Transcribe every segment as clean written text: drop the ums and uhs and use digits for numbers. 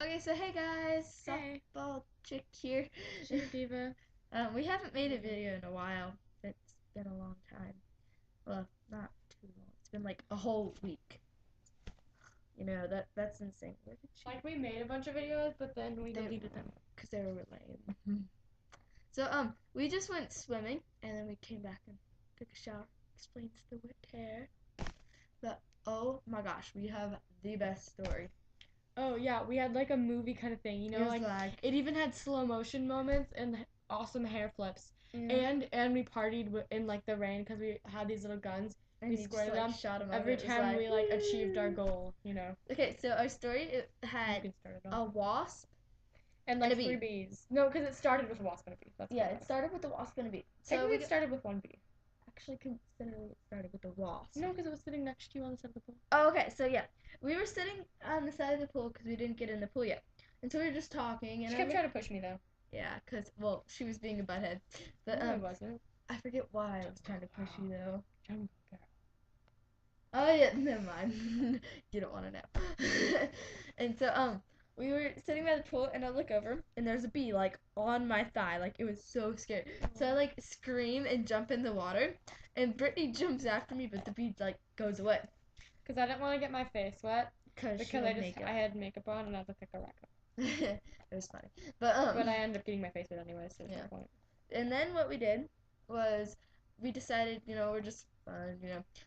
Okay, so hey guys, Hey. softball chick here. Chick Diva. We haven't made a video in a while. It's been a long time. Well, not too long. It's been like a whole week. You know that's insane. Look at you. Like, we made a bunch of videos, but then we deleted them. Because they were lame. So we just went swimming and then we came back and took a shower. Explains the wet hair. But oh my gosh, we have the best story. Oh, yeah, we had like a movie kind of thing, It was like it even had slow motion moments and awesome hair flips. And we partied in like the rain because we had these little guns. And We you just squirted like them shot them up. every It was time like we like achieved our goal. Okay, so our story it You had can start it a off. wasp And and a like three bee. bees. No, because it started with a wasp and a bee. That's Yeah, what it started with the wasp and a bee. So Technically, we it started with one bee. actually consider it started with the wasp. No, because it was sitting next to you on the side of the pool. Oh, okay, so yeah, we were sitting on the side of the pool because we didn't get in the pool yet, and so we were just talking. And She kept trying to push me though. Yeah, cause well, she was being a butthead, but No, I wasn't. I forget why I was trying to push you though. Jungle girl. Oh yeah, never mind. You don't want to know. And so we were sitting by the pool and I look over and there's a bee like on my thigh. Like it was so scary. So I like scream and jump in the water and Brittany jumps after me but the bee like goes away. Because I didn't want to get my face wet. Because I had makeup on and I looked like a raccoon. It was funny. But I ended up getting my face wet anyway, so there's no point. And then what we did was we decided, we're just fun.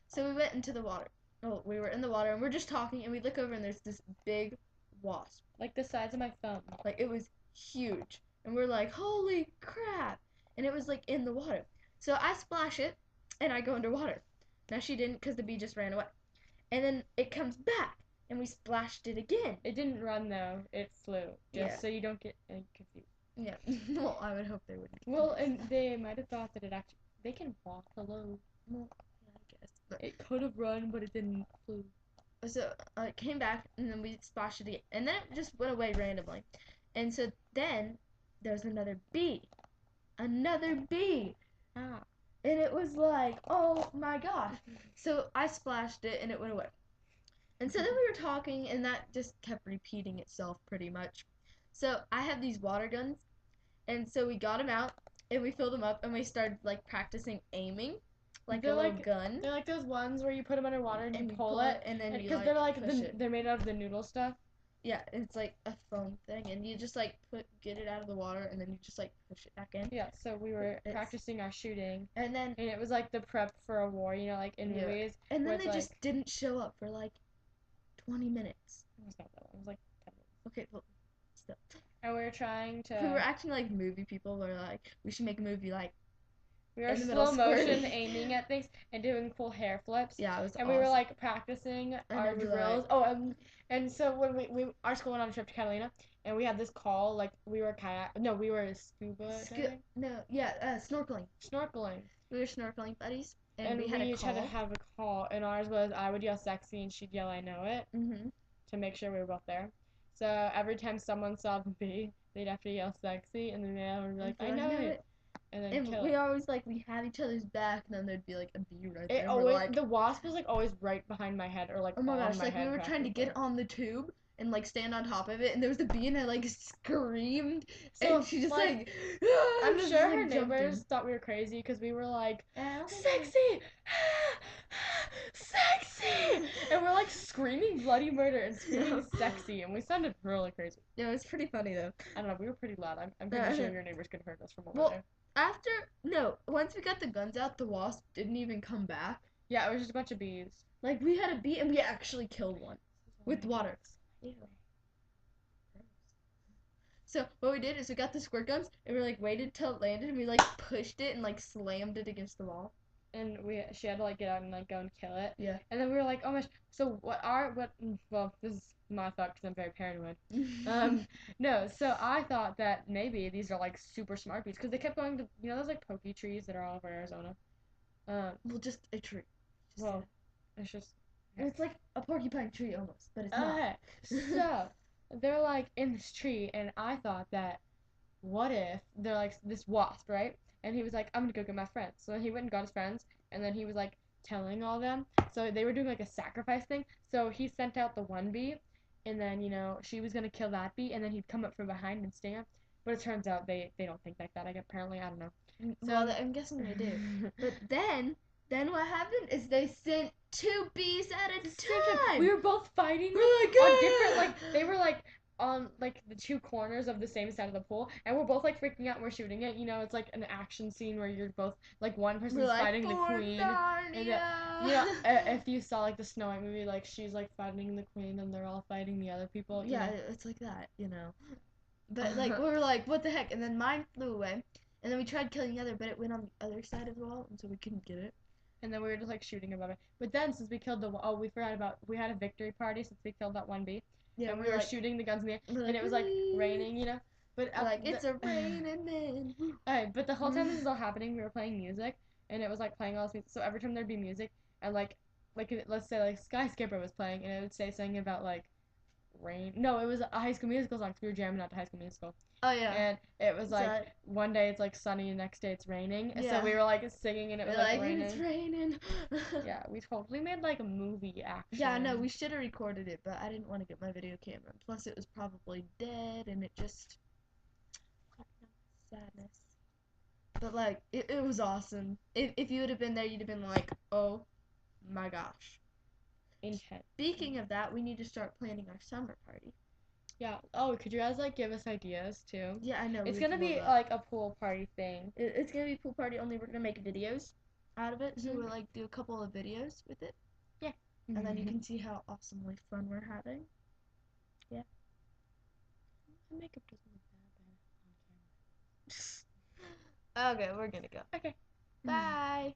So we went into the water. Oh, we were in the water and we're just talking and we look over and there's this big wasp. Like the size of my thumb. Like it was huge. And we're like, holy crap. And it was like in the water. So I splash it and I go underwater. Now she didn't because the bee just ran away. And then it comes back and we splashed it again. It didn't run though. It flew. Just so you don't get confused. Yeah. Well, I would hope they wouldn't. Well, and they might have thought that they can walk. Hello. Well, yeah, I guess. But it could have run, but it didn't flew. So it came back and then we splashed it again. And then it just went away randomly. And so then there's another bee. Another bee. Ah. And it was like, oh my gosh. So I splashed it and it went away. And so then we were talking and that just kept repeating itself pretty much. So I have these water guns. And so we got them out and we filled them up and we started like practicing aiming. Like a little gun. They're like those ones where you put them underwater and you pull it. And then you because they're made out of the noodle stuff. Yeah, it's like a foam thing, and you just like get it out of the water, and then you just like push it back in. Yeah, so we were practicing our shooting, and it was like the prep for a war, like in movies. And then they just didn't show up for like 20 minutes. It was not that long. It was like 10 minutes. Okay, well, still. And we were trying to. We were acting like movie people. We're like, we should make a movie like. We were slow motion aiming at things and doing cool hair flips. Yeah, it was and awesome. we were like practicing our drills. And so when we our school went on a trip to Catalina and we had this call, like we were we were scuba diving. Snorkeling. Snorkeling. We were snorkeling buddies. And we each had to have a call, and ours was I would yell sexy and she'd yell I know it to make sure we were both there. So every time someone saw the bee, they'd have to yell sexy, and then they would be like I know it. And then we always like we had each other's back, and then there'd be like a bee right there. The wasp was like always right behind my head, or like oh my gosh, like we were trying to get on the tube and like stand on top of it, and there was the bee, and I like screamed, and she just like I'm sure her neighbors thought we were crazy because we were like sexy, sexy, and we're like screaming bloody murder and screaming sexy, and we sounded really crazy. Yeah, it was pretty funny though. I don't know, we were pretty loud. I'm pretty sure your neighbors could have heard us from over there. Once we got the guns out, the wasp didn't even come back. Yeah, it was just a bunch of bees. Like, we had a bee, and we actually killed one with water. Ew. So, what we did is we got the squirt guns, and we, like, waited till it landed, and we, like, pushed it and, like, slammed it against the wall. And she had to, like, get out and, like, go and kill it. Yeah. And then we were like, oh my gosh, so well, this is my thought because I'm very paranoid. No, so I thought that maybe these are like super smart bees because they kept going to those like pokey trees that are all over Arizona. Well, just a tree. It's just. It's like a porcupine tree almost, but it's not. So they're like in this tree, and I thought that what if they're like this wasp, right? And he was like, I'm gonna go get my friends. So then he went and got his friends, and then he was like telling all them. So they were doing like a sacrifice thing. So he sent out the one bee. and then she was gonna kill that bee, and then he'd come up from behind and sting her. But it turns out they don't think like that. Apparently, I don't know. Well, I'm guessing they do. But then what happened is they sent 2 bees at a time. We were both fighting. We're like, on different they were on the 2 corners of the same side of the pool, and we're both freaking out and we're shooting it. It's like an action scene where you're both one person's fighting the queen. If you saw the Snow White movie, she's fighting the queen and they're all fighting the other people. Yeah, it's like that, But we were like, what the heck? And then mine flew away, and then we tried killing the other, but it went on the other side of the wall, and so we couldn't get it. And then we were just shooting above it. But then since we killed we forgot about, we had a victory party since we killed that one bee. Yeah, and we were shooting the guns in the air, and it was raining, But it's a raining man. Alright, but the whole time this is all happening, we were playing music, and it was playing all this music. So every time there'd be music, and let's say Skyscraper was playing, and it would say something about rain. No, it was a High School Musical song. Cause we were jamming out to High School Musical. Oh yeah. And it was one day it's sunny, and the next day it's raining. And so we were singing, and it was raining. It's raining. Yeah, we totally made a movie action. Yeah, no, we should have recorded it, but I didn't want to get my video camera. Plus, it was probably dead, and it just sadness. But it was awesome. If you would have been there, you'd have been like, oh my gosh. Intense. Speaking of that, we need to start planning our summer party. Yeah. Oh, could you guys give us ideas too? Yeah, I know. It's gonna be a pool party thing. It's gonna be a pool party. Only we're gonna make videos out of it. So we'll do a couple of videos with it. Yeah. And then you can see how awesomely fun we're having. Yeah. My makeup doesn't look that bad on camera. Okay, we're gonna go. Okay. Bye.